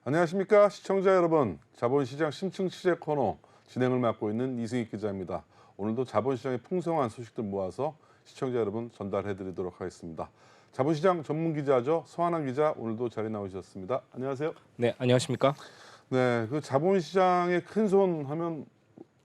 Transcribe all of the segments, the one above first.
안녕하십니까 시청자 여러분. 자본시장 심층 취재 코너 진행을 맡고 있는 이승익 기자입니다. 오늘도 자본시장의 풍성한 소식들 모아서 시청자 여러분 전달해드리도록 하겠습니다. 자본시장 전문 기자죠. 서한환 기자 오늘도 자리 나오셨습니다. 안녕하세요. 네, 안녕하십니까? 네, 그 자본시장의 큰손 하면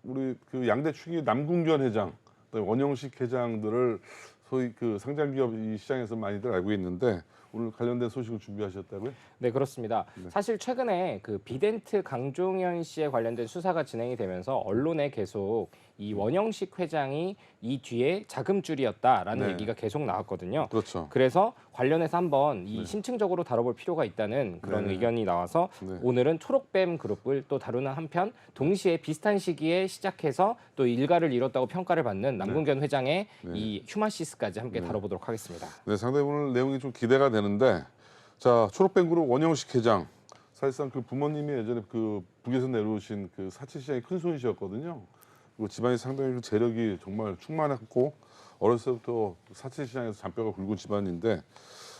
우리 그 양대 축이 남궁전 회장, 원영식 회장들을 소위 그 상장기업 이 시장에서 많이들 알고 있는데 오늘 관련된 소식을 준비하셨다고요? 네, 그렇습니다. 사실 최근에 그 비덴트 강종현 씨에 관련된 수사가 진행이 되면서 언론에 계속 이 원영식 회장이 이 뒤에 자금줄이었다라는 네. 얘기가 계속 나왔거든요. 그렇죠. 그래서 관련해서 한번 이 심층적으로 다뤄볼 필요가 있다는 그런 네. 의견이 나와서 네. 오늘은 초록뱀 그룹을 또 다루는 한편 동시에 비슷한 시기에 시작해서 또 일가를 이뤘다고 평가를 받는 남궁전 회장의 이 휴마시스까지 함께 다뤄보도록 하겠습니다. 네, 상당히 오늘 내용이 좀 기대가 되는데, 자 초록뱀 그룹 원영식 회장 사실상 그 부모님이 예전에 그 북에서 내려오신 그 사채시장의 큰 손이셨거든요. 그리고 집안이 상당히 그 재력이 정말 충만했고 어렸을 때부터 사채시장에서 잔뼈가 굵은 집안인데,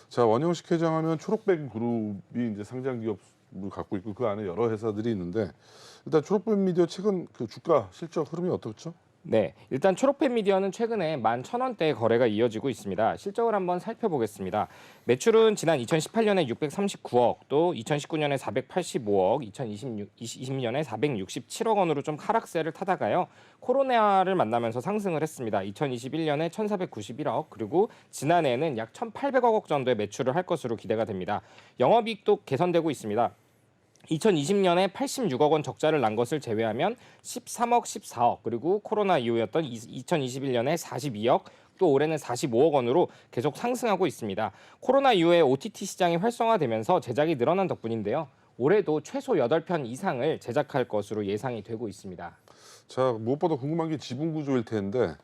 자 원영식 회장하면 초록뱀 그룹이 이제 상장 기업을 갖고 있고 그 안에 여러 회사들이 있는데, 일단 초록뱀 미디어 최근 그 주가 실적 흐름이 어떻죠? 네, 일단 초록뱀 미디어는 최근에 11,000원대의 거래가 이어지고 있습니다. 실적을 한번 살펴보겠습니다. 매출은 지난 2018년에 639억, 또 2019년에 485억, 2020년에 467억 원으로 좀 하락세를 타다가요. 코로나를 만나면서 상승을 했습니다. 2021년에 1,491억, 그리고 지난해에는 약 1,800억 원 정도의 매출을 할 것으로 기대가 됩니다. 영업이익도 개선되고 있습니다. 2020년에 86억 원 적자를 난 것을 제외하면 13억, 14억, 그리고 코로나 이후였던 2021년에 42억, 또 올해는 45억 원으로 계속 상승하고 있습니다. 코로나 이후에 OTT 시장이 활성화되면서 제작이 늘어난 덕분인데요. 올해도 최소 8편 이상을 제작할 것으로 예상이 되고 있습니다. 자 무엇보다 궁금한 게 지분 구조일 텐데,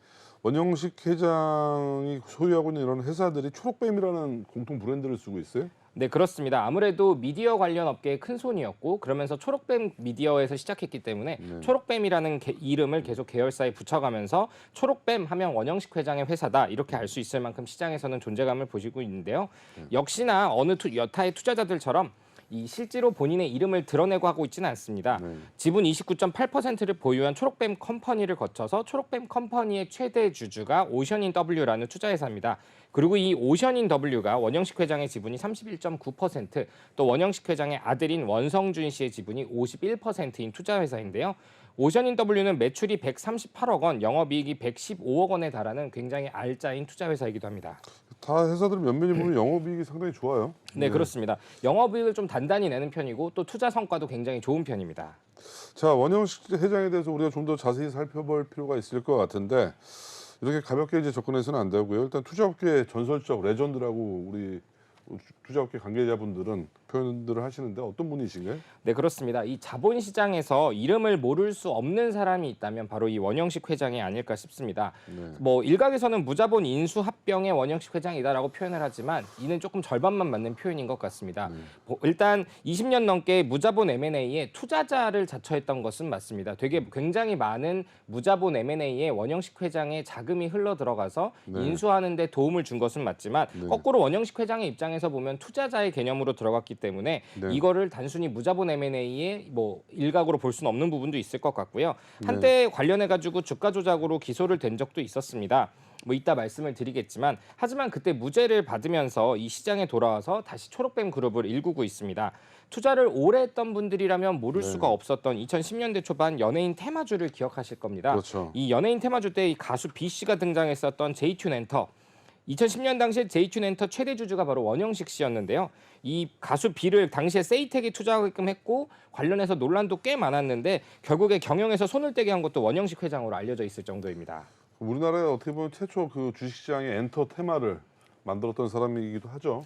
원영식 회장이 소유하고 있는 이런 회사들이 초록뱀이라는 공통 브랜드를 쓰고 있어요? 네, 그렇습니다. 아무래도 미디어 관련 업계의 큰 손이었고 그러면서 초록뱀 미디어에서 시작했기 때문에 초록뱀이라는 이름을 계속 계열사에 붙여가면서 초록뱀 하면 원영식 회장의 회사다 이렇게 알 수 있을 만큼 시장에서는 존재감을 보시고 있는데요. 역시나 어느 여타의 투자자들처럼 이 실제로 본인의 이름을 드러내고 하고 있지는 않습니다. 지분 29.8%를 보유한 초록뱀 컴퍼니를 거쳐서 초록뱀 컴퍼니의 최대 주주가 오션인 W라는 투자회사입니다. 그리고 이 오션인 W가 원영식 회장의 지분이 31.9%, 또 원영식 회장의 아들인 원성준 씨의 지분이 51%인 투자회사인데요. 오션인 W는 매출이 138억 원, 영업이익이 115억 원에 달하는 굉장히 알짜인 투자회사이기도 합니다. 다 회사들 면면히 보면 영업이익이 상당히 좋아요. 네, 그렇습니다. 영업이익을 좀 단단히 내는 편이고 또 투자 성과도 굉장히 좋은 편입니다. 자 원영식 회장에 대해서 우리가 좀 더 자세히 살펴볼 필요가 있을 것 같은데, 이렇게 가볍게 이제 접근해서는 안 되고요. 일단 투자업계 전설적 레전드라고 우리 투자업계 관계자분들은 표현들을 하시는데 어떤 분이신가요? 네, 그렇습니다. 이 자본시장에서 이름을 모를 수 없는 사람이 있다면 바로 이 원영식 회장이 아닐까 싶습니다. 뭐 일각에서는 무자본 인수 합병의 원영식 회장이다라고 표현을 하지만 이는 조금 절반만 맞는 표현인 것 같습니다. 일단 20년 넘게 무자본 M&A에 투자자를 자처했던 것은 맞습니다. 되게 굉장히 많은 무자본 M&A에 원영식 회장의 자금이 흘러 들어가서 인수하는 데 도움을 준 것은 맞지만 거꾸로 원영식 회장의 입장에서 보면 투자자의 개념으로 들어갔기 때문에 이거를 단순히 무자본 M&A의 뭐 일각으로 볼 수는 없는 부분도 있을 것 같고요. 한때 관련해 가지고 주가 조작으로 기소를 된 적도 있었습니다. 뭐 이따 말씀을 드리겠지만, 하지만 그때 무죄를 받으면서 이 시장에 돌아와서 다시 초록뱀 그룹을 일구고 있습니다. 투자를 오래 했던 분들이라면 모를 수가 없었던 2010년대 초반 연예인 테마주를 기억하실 겁니다. 그렇죠. 이 연예인 테마주 때 이 가수 B 씨가 등장했었던 제이튠 엔터. 2010년 당시에 제이튠 엔터 최대 주주가 바로 원영식 씨였는데요. 이 가수 B를 당시에 세이텍에 투자하게끔 했고 관련해서 논란도 꽤 많았는데 결국에 경영에서 손을 떼게 한 것도 원영식 회장으로 알려져 있을 정도입니다. 우리나라에 어떻게 보면 최초 그 주식시장의 엔터 테마를 만들었던 사람이기도 하죠.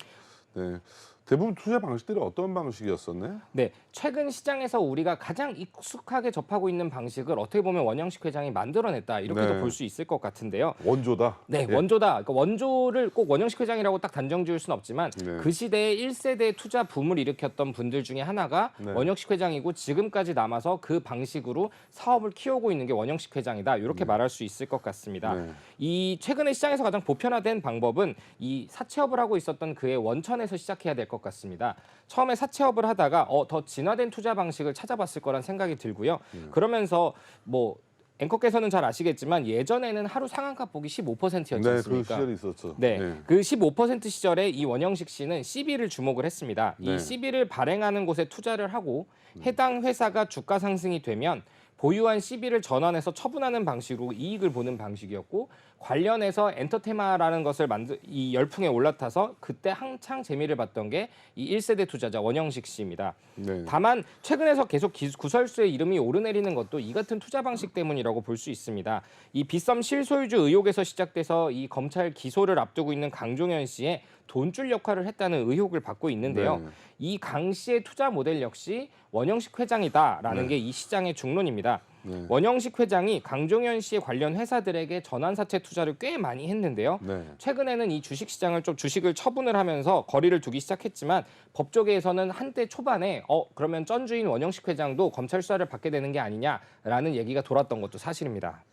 네. 대부분 투자 방식들이 어떤 방식이었었네? 네, 최근 시장에서 우리가 가장 익숙하게 접하고 있는 방식을 어떻게 보면 원영식 회장이 만들어냈다 이렇게도 볼 수 있을 것 같은데요. 원조다. 네, 원조다. 그러니까 원조를 꼭 원영식 회장이라고 딱 단정 지을 수는 없지만 그 시대에 1세대 투자 붐을 일으켰던 분들 중에 하나가 원영식 회장이고 지금까지 남아서 그 방식으로 사업을 키우고 있는 게 원영식 회장이다. 이렇게 말할 수 있을 것 같습니다. 이 최근에 시장에서 가장 보편화된 방법은 이 사채업을 하고 있었던 그의 원천에서 시작해야 될 것 것 같습니다. 처음에 사채업을 하다가 더 진화된 투자 방식을 찾아봤을 거란 생각이 들고요. 그러면서 뭐 앵커께서는 잘 아시겠지만 예전에는 하루 상한가 폭이 15%였지 네, 그 않습니까? 시절이 있었죠. 네, 네. 그 15% 시절에 이 원영식 씨는 CB를 주목을 했습니다. 네. 이 CB를 발행하는 곳에 투자를 하고 해당 회사가 주가 상승이 되면 보유한 CB를 전환해서 처분하는 방식으로 이익을 보는 방식이었고 관련해서 엔터테마라는 것을 이 열풍에 올라타서 그때 한창 재미를 봤던 게 이 1세대 투자자 원영식 씨입니다. 네. 다만 최근에서 계속 구설수의 이름이 오르내리는 것도 이 같은 투자 방식 때문이라고 볼 수 있습니다. 이 빗썸 실소유주 의혹에서 시작돼서 이 검찰 기소를 앞두고 있는 강종현 씨의 돈줄 역할을 했다는 의혹을 받고 있는데요. 네. 이 강 씨의 투자 모델 역시 원영식 회장이다라는 네. 게 이 시장의 중론입니다. 네. 원영식 회장이 강종현 씨의 관련 회사들에게 전환사채 투자를 꽤 많이 했는데요. 네. 최근에는 이 주식시장을 좀 주식을 처분을 하면서 거리를 두기 시작했지만 법조계에서는 한때 초반에 그러면 쩐주인 원영식 회장도 검찰 수사를 받게 되는 게 아니냐라는 얘기가 돌았던 것도 사실입니다.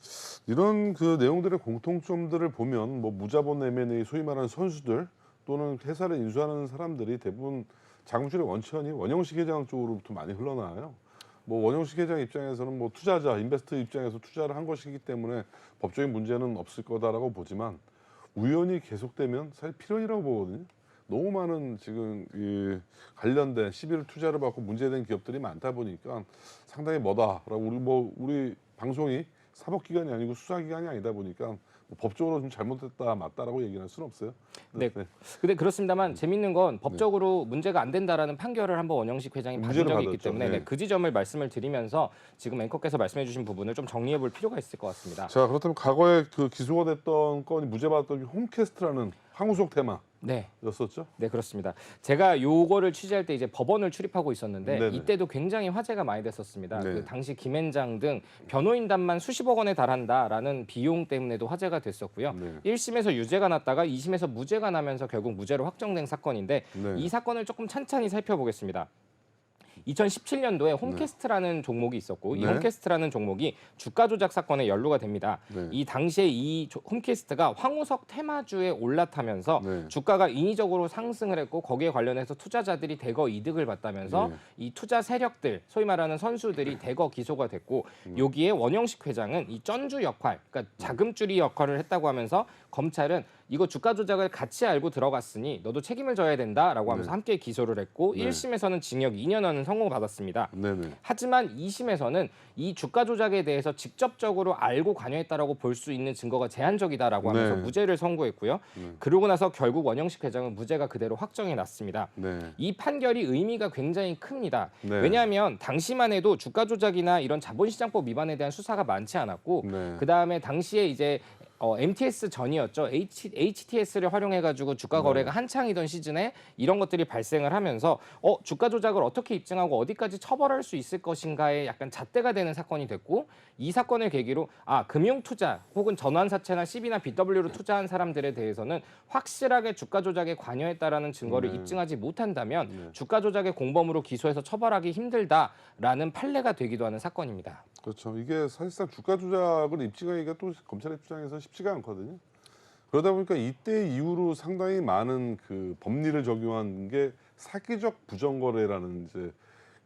이런 그 내용들의 공통점들을 보면 뭐 무자본 M&A 소위 말하는 선수들 또는 회사를 인수하는 사람들이 대부분 자금줄의 원천이 원영식 회장 쪽으로부터 많이 흘러나와요. 뭐 원영식 회장 입장에서는 뭐 투자자, 인베스터 입장에서 투자를 한 것이기 때문에 법적인 문제는 없을 거다라고 보지만 우연히 계속되면 사실 필연이라고 보거든요. 너무 많은 지금 이 관련된 시비를 투자를 받고 문제된 기업들이 많다 보니까 상당히 뭐다라고 우리 방송이 사법기관이 아니고 수사기관이 아니다 보니까 뭐 법적으로 좀 잘못됐다 맞다라고 얘기할 수는 없어요. 네. 근데 그렇습니다만 재밌는 건 법적으로 문제가 안 된다라는 판결을 한번 원영식 회장이 받은 무죄를 적이 있기 받았죠. 때문에 네. 그 지점을 말씀을 드리면서 지금 앵커께서 말씀해주신 부분을 좀 정리해 볼 필요가 있을 것 같습니다. 자, 그렇다면 과거에 그 기소가 됐던 건이 무죄받았던 게 홈캐스트라는 황우석 네. 테마였었죠. 네, 그렇습니다. 제가 요거를 취재할 때 이제 법원을 출입하고 있었는데 네네. 이때도 굉장히 화제가 많이 됐었습니다. 네. 그 당시 김앤장 등 변호인단만 수십억 원에 달한다라는 비용 때문에도 화제가 됐었고요. 네. 1심에서 유죄가 났다가 2심에서 무죄가 나면서 결국 무죄로 확정된 사건인데 네. 이 사건을 조금 찬찬히 살펴보겠습니다. 2017년도에 홈캐스트라는 종목이 있었고 이 네. 홈캐스트라는 종목이 주가 조작 사건에 연루가 됩니다. 네. 이 당시에 이 홈캐스트가 황우석 테마주에 올라타면서 네. 주가가 인위적으로 상승을 했고 거기에 관련해서 투자자들이 대거 이득을 봤다면서 네. 이 투자 세력들 소위 말하는 선수들이 대거 기소가 됐고 여기에 원영식 회장은 이 쩐주 역할 그러니까 자금줄이 역할을 했다고 하면서 검찰은 이거 주가 조작을 같이 알고 들어갔으니 너도 책임을 져야 된다라고 하면서 네. 함께 기소를 했고 네. 1심에서는 징역 2년을 선고받았습니다. 네네. 하지만 2심에서는 이 주가 조작에 대해서 직접적으로 알고 관여했다라고 볼 수 있는 증거가 제한적이다라고 하면서 네. 무죄를 선고했고요. 그러고 나서 결국 원영식 회장은 무죄가 그대로 확정이 났습니다. 네. 이 판결이 의미가 굉장히 큽니다. 네. 왜냐하면 당시만 해도 주가 조작이나 이런 자본시장법 위반에 대한 수사가 많지 않았고 네. 그 다음에 당시에 이제 MTS 전이었죠. HTS를 활용해가지고 주가 거래가 한창이던 시즌에 이런 것들이 발생을 하면서 주가 조작을 어떻게 입증하고 어디까지 처벌할 수 있을 것인가에 약간 잣대가 되는 사건이 됐고 이 사건을 계기로 금융 투자 혹은 전환사채나 CB나 BW로 투자한 사람들에 대해서는 확실하게 주가 조작에 관여했다라는 증거를 입증하지 못한다면 주가 조작의 공범으로 기소해서 처벌하기 힘들다라는 판례가 되기도 하는 사건입니다. 그렇죠. 이게 사실상 주가 조작을 입증하기가 또 검찰 입장에서 쉽지가 않거든요. 그러다 보니까 이때 이후로 상당히 많은 그 법리를 적용한 게 사기적 부정거래라는 이제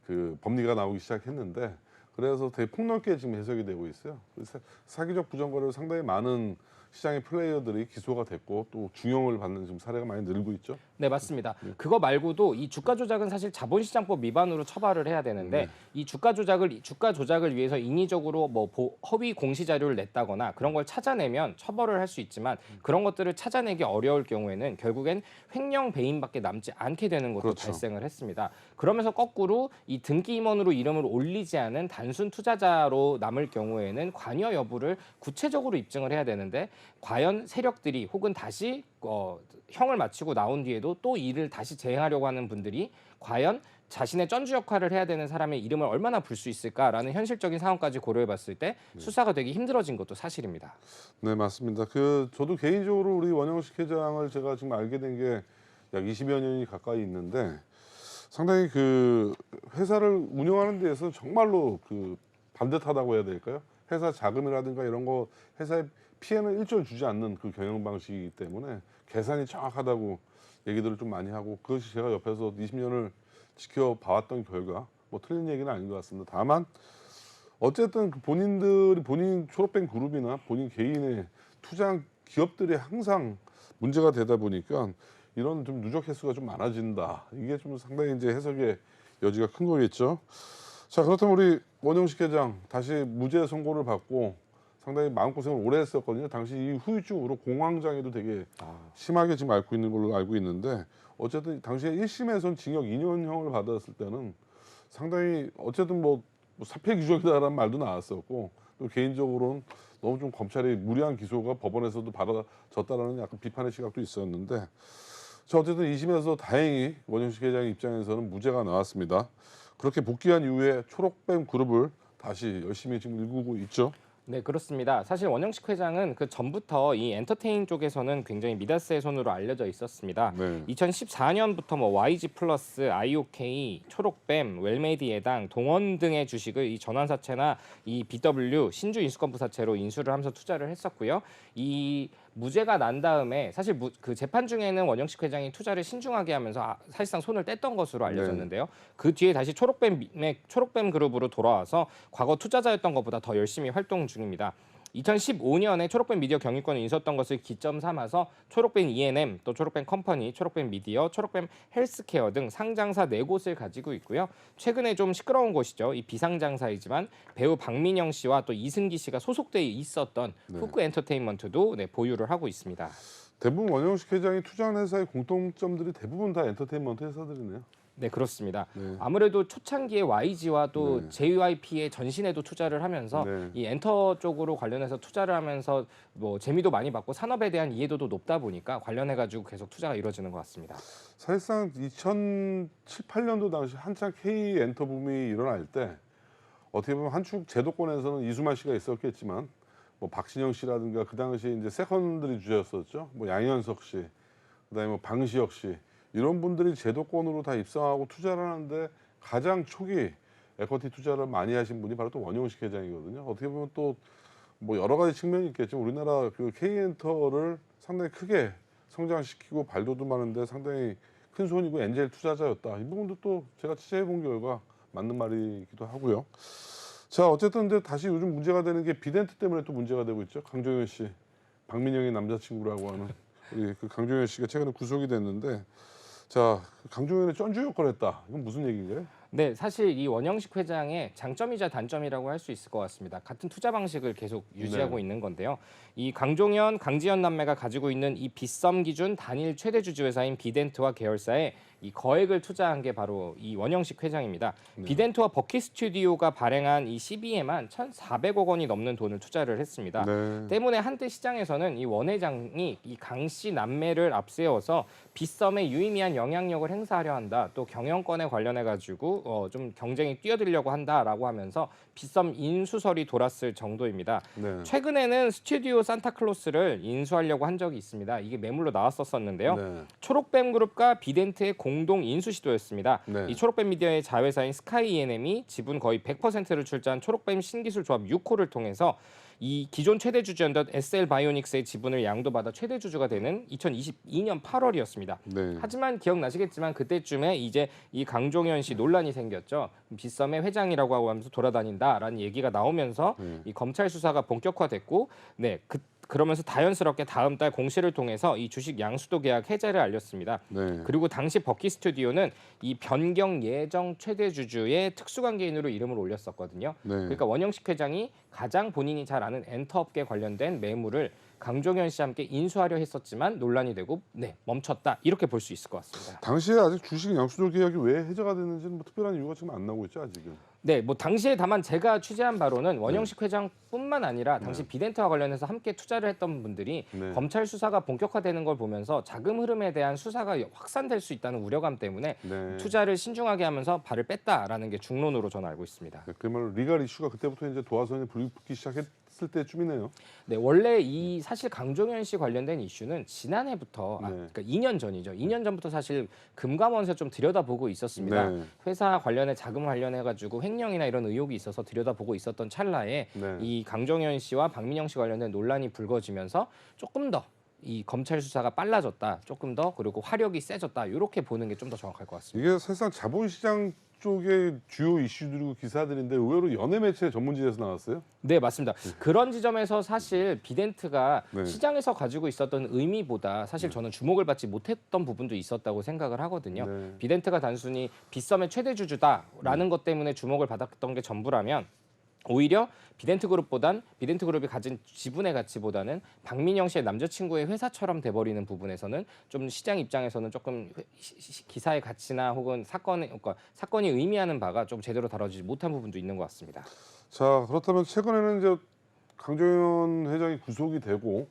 그 법리가 나오기 시작했는데 그래서 되게 폭넓게 지금 해석이 되고 있어요. 그래서 사기적 부정거래로 상당히 많은 시장의 플레이어들이 기소가 됐고 또 중형을 받는 지금 사례가 많이 늘고 있죠. 네, 맞습니다. 그거 말고도 이 주가 조작은 사실 자본시장법 위반으로 처벌을 해야 되는데 이 주가 조작을 위해서 인위적으로 뭐 허위 공시 자료를 냈다거나 그런 걸 찾아내면 처벌을 할 수 있지만 그런 것들을 찾아내기 어려울 경우에는 결국엔 횡령 배임밖에 남지 않게 되는 것도 그렇죠. 발생을 했습니다. 그러면서 거꾸로 이 등기 임원으로 이름을 올리지 않은 단순 투자자로 남을 경우에는 관여 여부를 구체적으로 입증을 해야 되는데 과연 세력들이 혹은 다시 형을 마치고 나온 뒤에도 또 이를 다시 재행하려고 하는 분들이 과연 자신의 쩐주 역할을 해야 되는 사람의 이름을 얼마나 불 수 있을까라는 현실적인 상황까지 고려해봤을 때 수사가 되기 힘들어진 것도 사실입니다. 네, 맞습니다. 저도 개인적으로 우리 원영식 회장을 제가 지금 알게 된 게 약 20여 년이 가까이 있는데 상당히 그 회사를 운영하는 데에서 정말로 그 반듯하다고 해야 될까요? 회사 자금이라든가 이런 거 회사에 피해는 일절 주지 않는 그 경영 방식이기 때문에 계산이 정확하다고 얘기들을 좀 많이 하고 그것이 제가 옆에서 20년을 지켜봐왔던 결과 뭐 틀린 얘기는 아닌 것 같습니다. 다만 어쨌든 그 본인 초록뱅 그룹이나 본인 개인의 투자한 기업들이 항상 문제가 되다 보니까 이런 좀 누적 횟수가 좀 많아진다. 이게 좀 상당히 이제 해석의 여지가 큰 거겠죠. 자, 그렇다면 우리 원영식 회장 다시 무죄 선고를 받고 상당히 마음고생을 오래 했었거든요. 당시 이 후유증으로 공황장애도 되게 심하게 지금 앓고 있는 걸로 알고 있는데 어쨌든 당시에 1심에선 징역 2년형을 받았을 때는 상당히 어쨌든 뭐 사폐 규정이다라는 말도 나왔었고 또 개인적으로는 너무 좀 검찰이 무리한 기소가 법원에서도 받아졌다라는 약간 비판의 시각도 있었는데 자 어쨌든 2심에서 다행히 원영식 회장 입장에서는 무죄가 나왔습니다. 그렇게 복귀한 이후에 초록뱀 그룹을 다시 열심히 지금 일구고 있죠. 네, 그렇습니다. 사실 원영식 회장은 그 전부터 이 엔터테인 쪽에서는 굉장히 미다스의 손으로 알려져 있었습니다. 네. 2014년부터 뭐 YG 플러스, IOK, 초록뱀, 웰메이드 예당, 동원 등의 주식을 이 전환사채나 이 BW 신주 인수권부사채로 인수를 하면서 투자를 했었고요. 이 무죄가 난 다음에 사실 그 재판 중에는 원영식 회장이 투자를 신중하게 하면서 사실상 손을 뗐던 것으로 알려졌는데요. 그 뒤에 다시 초록뱀 그룹으로 돌아와서 과거 투자자였던 것보다 더 열심히 활동 중입니다. 2015년에 초록뱀 미디어 경영권을 인수했던 것을 기점 삼아서 초록뱀 E&M, 또 초록뱀 컴퍼니, 초록뱀 미디어, 초록뱀 헬스케어 등 상장사 4곳을 가지고 있고요. 최근에 좀 시끄러운 곳이죠. 이 비상장사이지만 배우 박민영 씨와 또 이승기 씨가 소속돼 있었던 후크 엔터테인먼트도 보유를 하고 있습니다. 대부분 원영식 회장이 투자한 회사의 공통점들이 대부분 다 엔터테인먼트 회사들이네요. 네, 그렇습니다. 네. 아무래도 초창기에 YG와 또 네. JYP의 전신에도 투자를 하면서 네. 이 엔터 쪽으로 관련해서 투자를 하면서 뭐 재미도 많이 받고 산업에 대한 이해도도 높다 보니까 관련해 가지고 계속 투자가 이루어지는 것 같습니다. 사실상 2007, 8년도 당시 한창 K 엔터 붐이 일어날 때 어떻게 보면 한축 제도권에서는 이수만 씨가 있었겠지만 뭐 박신영 씨라든가 그 당시에 이제 세컨드리 주자였었죠. 뭐 양현석 씨, 그다음에 뭐 방시혁 씨 이런 분들이 제도권으로 다 입성하고 투자를 하는데 가장 초기 에쿼티 투자를 많이 하신 분이 바로 또 원영식 회장이거든요. 어떻게 보면 또 뭐 여러 가지 측면이 있겠지만 우리나라 그 K엔터를 상당히 크게 성장시키고 발돋움하는데 상당히 큰 손이고 엔젤 투자자였다. 이 부분도 또 제가 취재해 본 결과 맞는 말이기도 하고요. 자 어쨌든 이제 다시 요즘 문제가 되는 게 비덴트 때문에 또 문제가 되고 있죠. 강종현 씨, 박민영의 남자친구라고 하는 우리 그 강종현 씨가 최근에 구속이 됐는데 자 강종현의 쩐주 역할을 했다. 이건 무슨 얘기인가요? 네, 사실 이 원영식 회장의 장점이자 단점이라고 할 수 있을 것 같습니다. 같은 투자 방식을 계속 유지하고 있는 건데요. 이 강종현, 강지현 남매가 가지고 있는 이 빗썸 기준 단일 최대 주주 회사인 비덴트와 계열사에 이 거액을 투자한 게 바로 이 원영식 회장입니다. 비덴트와 버킷 스튜디오가 발행한 이 CB에만 1,400억 원이 넘는 돈을 투자를 했습니다. 때문에 한때 시장에서는 이 원 회장이 이 강씨 남매를 앞세워서 빗썸에 유의미한 영향력을 행사하려 한다. 또 경영권에 관련해 가지고 좀 경쟁이 뛰어들려고 한다라고 하면서 빗썸 인수설이 돌았을 정도입니다. 최근에는 스튜디오 산타클로스를 인수하려고 한 적이 있습니다. 이게 매물로 나왔었는데요. 초록뱀 그룹과 비덴트의 공동 인수 시도였습니다. 이 초록뱀 미디어의 자회사인 스카이 E&M이 지분 거의 100%를 출자한 초록뱀 신기술 조합 6호를 통해서 이 기존 최대 주주였던 SL 바이오닉스의 지분을 양도받아 최대 주주가 되는 2022년 8월이었습니다. 하지만 기억나시겠지만 그때쯤에 이제 이 강종현 씨 논란이 생겼죠. 빗썸의 회장이라고 하면서 돌아다닌다라는 얘기가 나오면서 이 검찰 수사가 본격화됐고, 그러면서 자연스럽게 다음 달 공시를 통해서 이 주식 양수도 계약 해제를 알렸습니다. 그리고 당시 버킷 스튜디오는 이 변경 예정 최대 주주의 특수관계인으로 이름을 올렸었거든요. 그러니까 원영식 회장이 가장 본인이 잘 아는 엔터업계 관련된 매물을 강종현 씨와 함께 인수하려 했었지만 논란이 되고 멈췄다. 이렇게 볼 수 있을 것 같습니다. 당시에 아직 주식 양수도 계약이 왜 해제가 됐는지는 뭐 특별한 이유가 지금 안 나오고 있죠 아직은. 네, 뭐 당시에 다만 제가 취재한 바로는 원영식 회장뿐만 아니라 당시 비덴트와 관련해서 함께 투자를 했던 분들이 검찰 수사가 본격화되는 걸 보면서 자금 흐름에 대한 수사가 확산될 수 있다는 우려감 때문에 투자를 신중하게 하면서 발을 뺐다라는 게 중론으로 저는 알고 있습니다. 그야말로 리갈 이슈가 그때부터 이제 도화선이 불이 붙기 시작했을 때쯤이네요. 네, 원래 이 사실 강종현 씨 관련된 이슈는 지난해부터 그러니까 2년 전이죠. 2년 전부터 사실 금감원에서 좀 들여다보고 있었습니다. 회사 관련해 자금 관련해 가지고 횡령이나 이런 의혹이 있어서 들여다보고 있었던 찰나에 이 강종현 씨와 박민영 씨 관련된 논란이 불거지면서 조금 더 이 검찰 수사가 빨라졌다, 조금 더 그리고 화력이 세졌다 이렇게 보는 게 좀 더 정확할 것 같습니다. 이게 사실상 자본시장 쪽의 주요 이슈들이고 기사들인데 의외로 연예 매체 전문지에서 나왔어요. 네, 맞습니다. 그런 지점에서 사실 비덴트가 네. 시장에서 가지고 있었던 의미보다 사실 저는 주목을 받지 못했던 부분도 있었다고 생각을 하거든요. 네. 비덴트가 단순히 빗썸의 최대 주주다라는 것 때문에 주목을 받았던 게 전부라면 오히려 비덴트 그룹이 가진 지분의 가치보다는 박민영 씨의 남자친구의 회사처럼 돼버리는 부분에서는 좀 시장 입장에서는 조금 기사의 가치나 혹은 사건이 의미하는 바가 좀 제대로 다뤄지지 못한 부분도 있는 것 같습니다. 자, 그렇다면 최근에는 이제 강정현 회장이 구속이 되고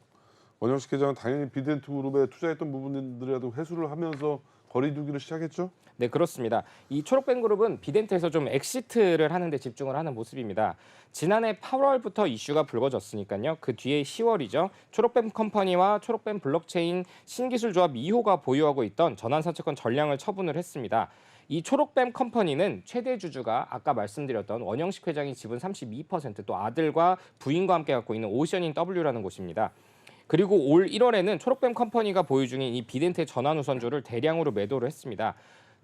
원영식 회장은 당연히 비덴트 그룹에 투자했던 부분들이라도 회수를 하면서 거리두기를 시작했죠. 네, 그렇습니다. 이 초록뱀 그룹은 비덴트에서 좀 엑시트를 하는 데 집중을 하는 모습입니다. 지난해 8월부터 이슈가 불거졌으니까요. 그 뒤에 10월이죠. 초록뱀 컴퍼니와 초록뱀 블록체인 신기술조합 2호가 보유하고 있던 전환사채권 전량을 처분을 했습니다. 이 초록뱀 컴퍼니는 최대 주주가 아까 말씀드렸던 원영식 회장이 지분 32%, 또 아들과 부인과 함께 갖고 있는 오션인 W라는 곳입니다. 그리고 올 1월에는 초록뱀 컴퍼니가 보유 중인 이 비덴트의 전환우선주를 대량으로 매도를 했습니다.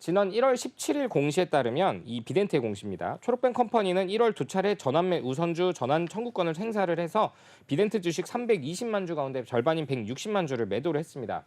지난 1월 17일 공시에 따르면 이 비덴트의 공시입니다. 초록뱀 컴퍼니는 1월 두 차례 우선주 전환 청구권을 행사를 해서 비덴트 주식 320만 주 가운데 절반인 160만 주를 매도를 했습니다.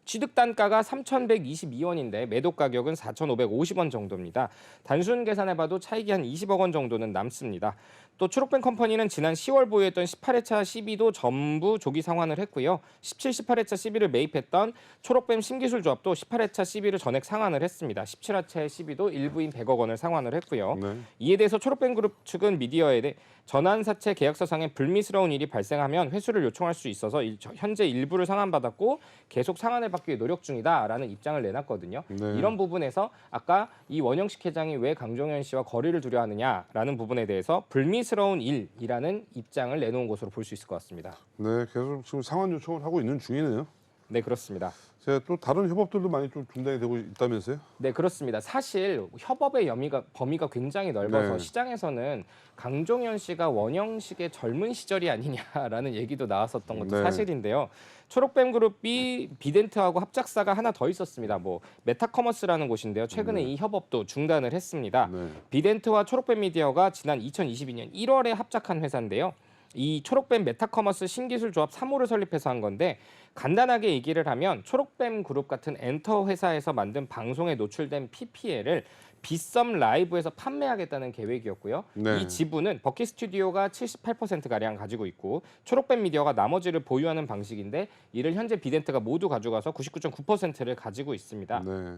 취득 단가가 3,122원인데 매도 가격은 4,550원 정도입니다. 단순 계산해봐도 차익이 한 20억 원 정도는 남습니다. 또 초록뱀 컴퍼니는 지난 10월 보유했던 18회차 CB도 전부 조기 상환을 했고요. 17, 18회차 CB를 매입했던 초록뱀 신기술조합도 18회차 CB를 전액 상환을 했습니다. 17회차 CB도 일부인 100억 원을 상환을 했고요. 네. 이에 대해서 초록뱀 그룹 측은 미디어에 대해 전환사채 계약서상에 불미스러운 일이 발생하면 회수를 요청할 수 있어서 현재 일부를 상환받았고 계속 상환을 받기 위해 노력 중이다라는 입장을 내놨거든요. 네. 이런 부분에서 아까 이 원영식 회장이 왜 강정현 씨와 거리를 두려 하느냐라는 부분에 대해서 불미스러운 일이라는 입장을 내놓은 것으로 볼 수 있을 것 같습니다. 네, 계속 지금 상환 요청을 하고 있는 중이네요. 네, 그렇습니다. 제가 또 다른 협업들도 많이 좀 중단이 되고 있다면서요? 네, 그렇습니다. 사실 협업의 범위가 굉장히 넓어서 네. 시장에서는 강종현 씨가 원영식의 젊은 시절이 아니냐라는 얘기도 나왔었던 것도 네. 사실인데요. 초록뱀 그룹이 비덴트하고 합작사가 하나 더 있었습니다. 뭐 메타커머스라는 곳인데요. 최근에 이 협업도 중단을 했습니다. 네. 비덴트와 초록뱀 미디어가 지난 2022년 1월에 합작한 회사인데요. 이 초록뱀 메타커머스 신기술조합 3호를 설립해서 한 건데 간단하게 얘기를 하면 초록뱀 그룹 같은 엔터 회사에서 만든 방송에 노출된 PPL을 빗썸 라이브에서 판매하겠다는 계획이었고요. 네. 이 지분은 버킷 스튜디오가 78%가량 가지고 있고 초록뱀 미디어가 나머지를 보유하는 방식인데 이를 현재 비덴트가 모두 가져가서 99.9%를 가지고 있습니다. 네.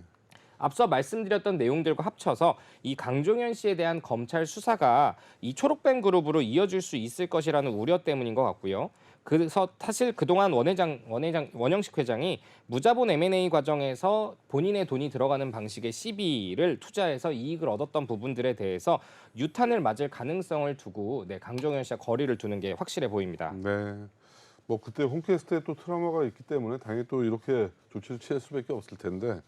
앞서 말씀드렸던 내용들과 합쳐서 이 강종현 씨에 대한 검찰 수사가 이 초록뱀 그룹으로 이어질 수 있을 것이라는 우려 때문인 것 같고요. 그래서 사실 그동안 원영식 회장이 무자본 M&A 과정에서 본인의 돈이 들어가는 방식의 CB를 투자해서 이익을 얻었던 부분들에 대해서 유탄을 맞을 가능성을 두고 강종현 씨와 거리를 두는 게 확실해 보입니다. 네. 뭐 그때 홈캐스트에 또 트라우마가 있기 때문에 당연히 또 이렇게 조치를 취할 수밖에 없을 텐데.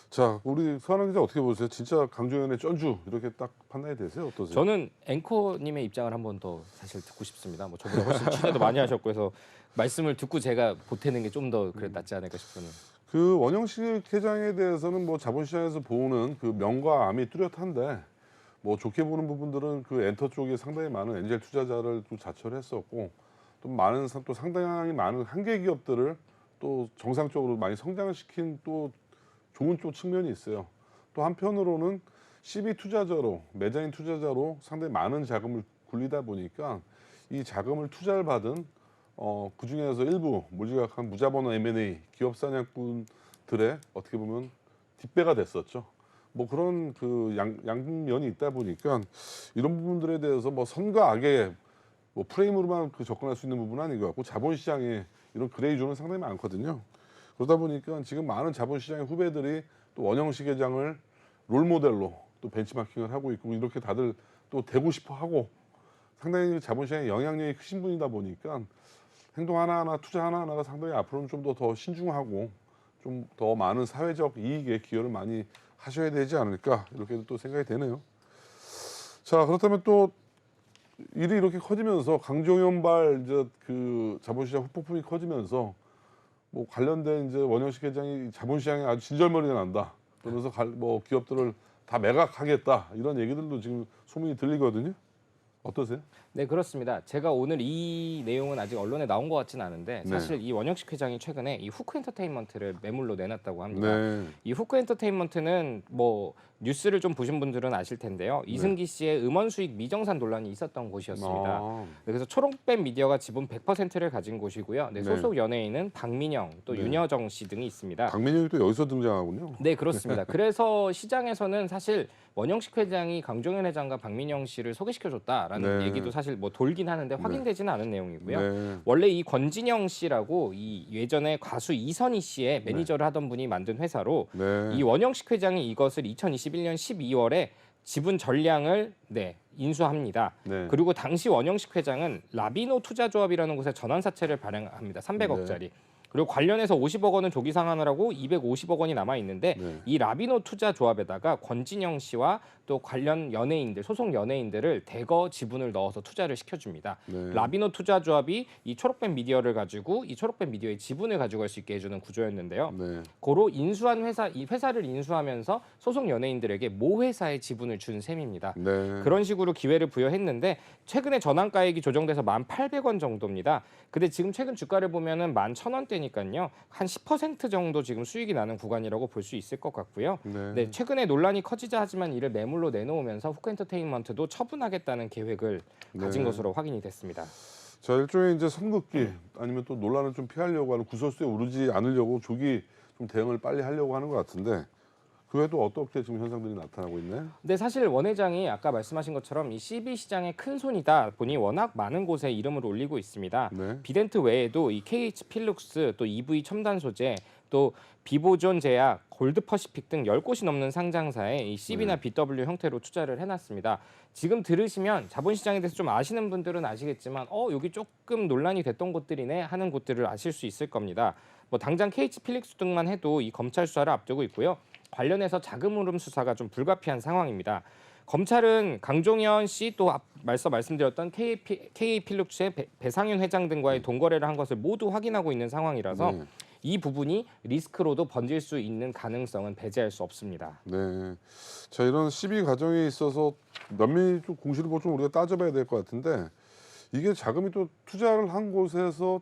자, 우리 서하나 기자 어떻게 보세요? 진짜 강종현의 쩐주 이렇게 딱 판단이 되세요? 어떠세요? 저는 앵커님의 입장을 한 번 더 사실 듣고 싶습니다. 뭐 저보다 훨씬 취재도 많이 하셨고 해서 말씀을 듣고 제가 보태는 게 좀 더 낫지 않을까 싶은. 그 원영식 회장에 대해서는 뭐 자본시장에서 보는 그 명과 암이 뚜렷한데 뭐 좋게 보는 부분들은 그 엔터 쪽에 상당히 많은 엔젤 투자자를 또 자처를 했었고 또 상당히 많은 한계 기업들을 또 정상적으로 많이 성장을 시킨 또 좋은 쪽 측면이 있어요. 또 한편으로는 CB 투자자로 매장인 투자자로 상당히 많은 자금을 굴리다 보니까 이 자금을 투자를 받은 그 중에서 일부 무지각한 무자본 M&A 기업 사냥꾼들의 어떻게 보면 뒷배가 됐었죠. 뭐 그런 그 양면이 있다 보니까 이런 부분들에 대해서 뭐 선과 악의 뭐 프레임으로만 접근할 수 있는 부분은 아닌 것 같고 자본시장에 이런 그레이 존은 상당히 많거든요. 그러다 보니까 지금 많은 자본시장의 후배들이 또 원영식 회장을 롤모델로 또 벤치마킹을 하고 있고 이렇게 다들 또 되고 싶어 하고 상당히 자본시장에 영향력이 크신 분이다 보니까 행동 하나하나 투자 하나하나가 상당히 앞으로는 좀 더 신중하고 좀 더 많은 사회적 이익에 기여를 많이 하셔야 되지 않을까 이렇게 또 생각이 되네요. 자, 그렇다면 또 일이 이렇게 커지면서 강종현발 이제 그 자본시장 후폭풍이 커지면서 뭐 관련된 이제 원영식 회장이 자본시장에 아주 진절머리가 난다. 그러면서 뭐 기업들을 다 매각하겠다 이런 얘기들도 지금 소문이 들리거든요. 어떠세요? 네, 그렇습니다. 제가 오늘 이 내용은 아직 언론에 나온 것 같지는 않은데 네. 사실 이 원영식 회장이 최근에 이 후크 엔터테인먼트를 매물로 내놨다고 합니다. 네. 이 후크 엔터테인먼트는 뭐 뉴스를 좀 보신 분들은 아실 텐데요. 이승기 씨의 음원 수익 미정산 논란이 있었던 곳이었습니다. 아, 네, 그래서 초록뱀 미디어가 지분 100%를 가진 곳이고요. 네, 네. 소속 연예인은 박민영, 또 네. 윤여정 씨 등이 있습니다. 강민영이 또 여기서 등장하군요. 네, 그렇습니다. 그래서 시장에서는 사실 원영식 회장이 강종현 회장과 박민영 씨를 소개시켜줬다라는 네. 얘기도 사실 뭐 돌긴 하는데 확인되지는 않은 내용이고요. 네. 원래 이 권진영 씨라고 이 예전에 가수 이선희 씨의 매니저를 하던 분이 만든 회사로 네. 이 원영식 회장이 이것을 2021년 12월에 지분 전량을 인수합니다. 네. 그리고 당시 원영식 회장은 라비노 투자조합이라는 곳에 전환사채를 발행합니다. 300억짜리. 그리고 관련해서 50억 원은 조기 상환을 하고 250억 원이 남아 있는데 네. 이 라비노 투자조합에다가 권진영 씨와 또 관련 연예인들, 소속 연예인들을 대거 지분을 넣어서 투자를 시켜줍니다. 네. 라비노 투자조합이 이 초록뱀 미디어를 가지고 이 초록뱀 미디어의 지분을 가져갈 수 있게 해주는 구조였는데요. 네. 고로 인수한 회사, 이 회사를 인수하면서 소속 연예인들에게 모 회사의 지분을 준 셈입니다. 네. 그런 식으로 기회를 부여했는데 최근에 전환가액이 조정돼서 1,800원 정도입니다. 근데 지금 최근 주가를 보면은 11,000원대니까요. 한 10% 정도 지금 수익이 나는 구간이라고 볼 수 있을 것 같고요. 네. 네, 최근에 논란이 커지자 하지만 이를 매물로 내놓으면서 후크 엔터테인먼트도 처분하겠다는 계획을 가진 네. 것으로 확인이 됐습니다. 자, 일종의 이제 선긋기 아니면 또 논란을 좀 피하려고 하는 구설수에 오르지 않으려고 조기 좀 대응을 빨리 하려고 하는 것 같은데 그 외에도 어떻게 지금 현상들이 나타나고 있나요? 근데 사실 원 회장이 아까 말씀하신 것처럼 이 CB 시장의 큰 손이다 보니 워낙 많은 곳에 이름을 올리고 있습니다. 네. 비덴트 외에도 이 KH 필룩스, 또 EV 첨단 소재, 또 비보존 제약, 골드퍼시픽 등 10곳이 넘는 상장사에 이 CB나 BW 형태로 투자를 해놨습니다. 지금 들으시면 자본시장에 대해서 좀 아시는 분들은 아시겠지만 여기 조금 논란이 됐던 곳들이네 하는 곳들을 아실 수 있을 겁니다. 뭐 당장 KH 필릭스 등만 해도 이 검찰 수사를 앞두고 있고요. 관련해서 자금 흐름 수사가 좀 불가피한 상황입니다. 검찰은 강종현 씨 또 앞서 말씀드렸던 KA 필룩스의 배상윤 회장 등과의 돈거래를 한 것을 모두 확인하고 있는 상황이라서 네. 이 부분이 리스크로도 번질 수 있는 가능성은 배제할 수 없습니다. 네. 자, 이런 시비 과정에 있어서 면밀히 좀 공시를 좀 우리가 따져봐야 될 것 같은데 이게 자금이 또 투자를 한 곳에서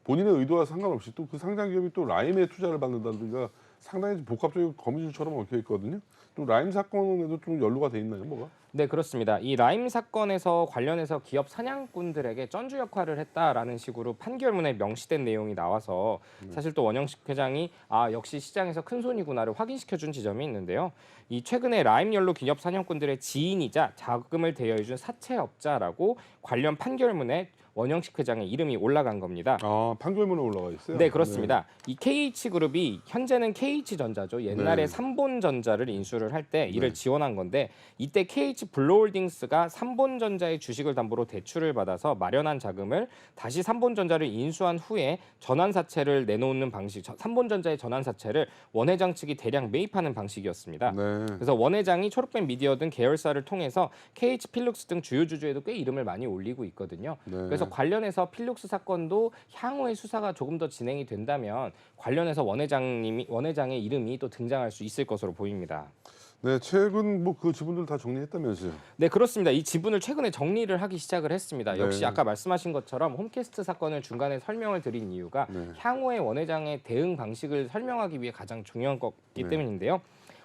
본인의 의도와 상관없이 또 그 상장 기업이 또 라임에 투자를 받는다든가 상당히 복합적인 거미줄처럼 얽혀 있거든요. 또 라임 사건에도 좀 연루가 돼 있나요, 뭐가? 네, 그렇습니다. 이 라임 사건에서 관련해서 기업 사냥꾼들에게 쩐주 역할을 했다라는 식으로 판결문에 명시된 내용이 나와서 사실 또 원영식 회장이 역시 시장에서 큰 손이구나를 확인시켜준 지점이 있는데요. 이 최근에 라임 연루 기업 사냥꾼들의 지인이자 자금을 대여해준 사채업자라고 관련 판결문에 원영식 회장의 이름이 올라간 겁니다. 아, 판결문에 올라가 있어요? 네, 그렇습니다. 이 KH그룹이 현재는 KH전자죠. 옛날에 네. 삼본전자를 인수를 할 때 이를 네. 지원한 건데 이때 KH블루홀딩스가 삼본전자의 주식을 담보로 대출을 받아서 마련한 자금을 다시 삼본전자를 인수한 후에 전환사채를 내놓는 방식, 삼본전자의 전환사채를 원 회장 측이 대량 매입하는 방식이었습니다. 네. 그래서 원 회장이 초록뱀 미디어 등 계열사를 통해서 KH 필룩스 등 주요 주주에도 꽤 이름을 많이 올리고 있거든요. 네. 그래서 관련해서 필룩스 사건도 향후에 수사가 조금 더 진행이 된다면 관련해서 원 회장의 이름이 또 등장할 수 있을 것으로 보입니다. 네, 최근 뭐 그 지분들 다 정리했다면서요? 네, 그렇습니다. 이 지분을 최근에 정리를 하기 시작을 했습니다. 네. 역시 아까 말씀하신 것처럼 홈캐스트 사건을 중간에 설명을 드린 이유가 네. 향후에 원 회장의 대응 방식을 설명하기 위해 가장 중요한 거기 네. 때문인데요.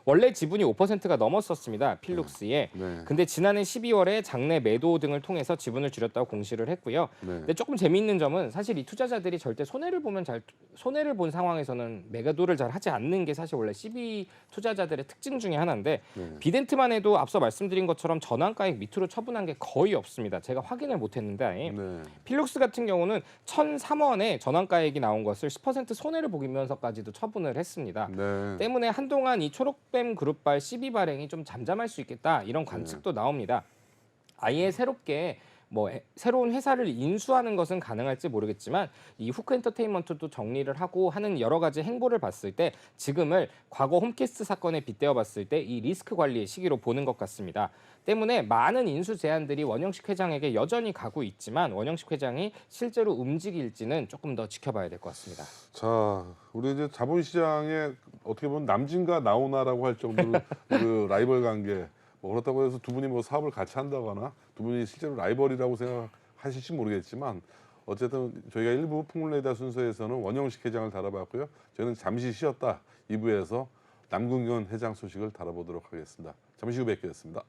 원래 지분이 5%가 넘었었습니다. 필룩스에. 네. 근데 지난해 12월에 장내 매도 등을 통해서 지분을 줄였다고 공시를 했고요. 네. 근데 조금 재미있는 점은 사실 이 투자자들이 절대 손해를 본 상황에서는 매도를 잘 하지 않는 게 사실 원래 CB 투자자들의 특징 중에 하나인데 네. 비덴트만 해도 앞서 말씀드린 것처럼 전환가액 밑으로 처분한 게 거의 없습니다. 제가 확인을 못했는데 아예. 네. 필룩스 같은 경우는 1,003원에 전환가액이 나온 것을 10% 손해를 보면서까지도 처분을 했습니다. 네. 때문에 한동안 이 초록뱀 그룹발 CB 발행이 좀 잠잠할 수 있겠다 이런 관측도 나옵니다. 아예 새롭게 새로운 회사를 인수하는 것은 가능할지 모르겠지만 이 후크 엔터테인먼트도 정리를 하고 하는 여러 가지 행보를 봤을 때 지금을 과거 홈캐스트 사건에 빗대어 봤을 때 이 리스크 관리의 시기로 보는 것 같습니다. 때문에 많은 인수 제안들이 원영식 회장에게 여전히 가고 있지만 원영식 회장이 실제로 움직일지는 조금 더 지켜봐야 될 것 같습니다. 자, 우리 이제 자본시장에 어떻게 보면 남진과 나오나라고 할 정도로 그 라이벌 관계 뭐 그렇다고 해서 두 분이 뭐 사업을 같이 한다거나 두 분이 실제로 라이벌이라고 생각하실지 모르겠지만 어쨌든 저희가 일부 풍물레이다 순서에서는 원영식 회장을 다뤄봤고요. 저희는 잠시 쉬었다 2부에서 남궁현 회장 소식을 다뤄보도록 하겠습니다. 잠시 후 뵙겠습니다.